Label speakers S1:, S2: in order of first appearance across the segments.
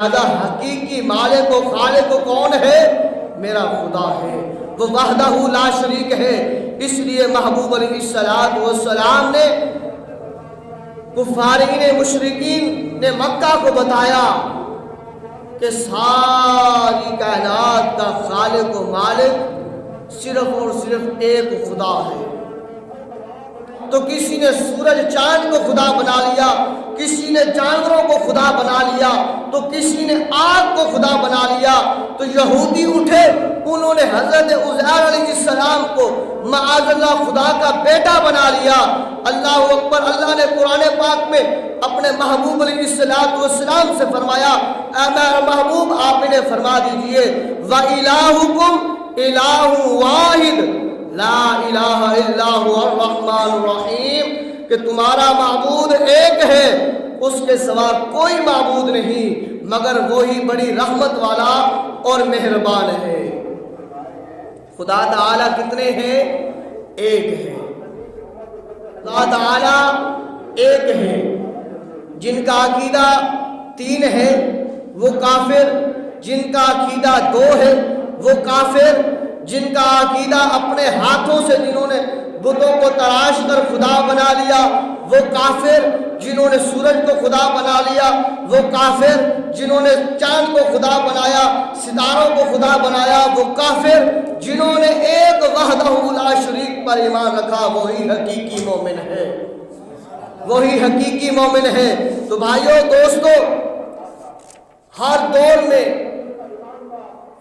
S1: لہذا حقیقی مالک و خالق کون ہے؟ میرا خدا ہے، وہ وحدہ لا شریک ہے۔ اس لیے محبوب علیہ السلام نے کفارین مشرکین نے مکہ کو بتایا کہ ساری کائنات کا خالق و مالک صرف اور صرف ایک خدا ہے۔ تو کسی نے سورج چاند کو خدا بنا لیا، کسی نے جانوروں کو خدا بنا لیا، تو کسی نے آگ کو خدا بنا لیا۔ تو یہودی اٹھے، انہوں نے حضرت عزیر علیہ السلام کو معاذ اللہ خدا کا بیٹا بنا لیا۔ اللہ اکبر۔ اللہ نے قرآن پاک میں اپنے محبوب علیہ السلام سے فرمایا، اے میرے محبوب آپ انہیں فرما دیجئے وَإِلَٰهُكُمْ إِلَٰهٌ وَاحِدٌ لا الہ الا هو الرحمن الرحیم، کہ تمہارا معبود ایک ہے، اس کے سوا کوئی معبود نہیں مگر وہی بڑی رحمت والا اور مہربان ہے۔ خدا تعالیٰ کتنے ہیں؟ ایک ہے۔ خدا تعالیٰ ایک ہے۔ جن کا عقیدہ تین ہے وہ کافر، جن کا عقیدہ دو ہے وہ کافر، جن کا عقیدہ اپنے ہاتھوں سے جنہوں نے بتوں کو تراش کر خدا بنا لیا وہ کافر، جنہوں نے سورج کو خدا بنا لیا وہ کافر، جنہوں نے چاند کو خدا بنایا، ستاروں کو خدا بنایا وہ کافر، جنہوں نے ایک وحدہ لا شریک پر ایمان رکھا وہی حقیقی مومن ہے، وہی حقیقی مومن ہے۔ تو بھائیوں دوستو، ہر دور میں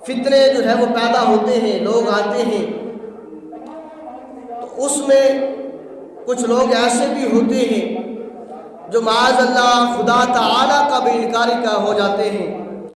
S1: فتنے جو ہے وہ پیدا ہوتے ہیں، لوگ آتے ہیں، تو اس میں کچھ لوگ ایسے بھی ہوتے ہیں جو معاذ اللہ خدا تعالیٰ کا بھی انکاری کا ہو جاتے ہیں۔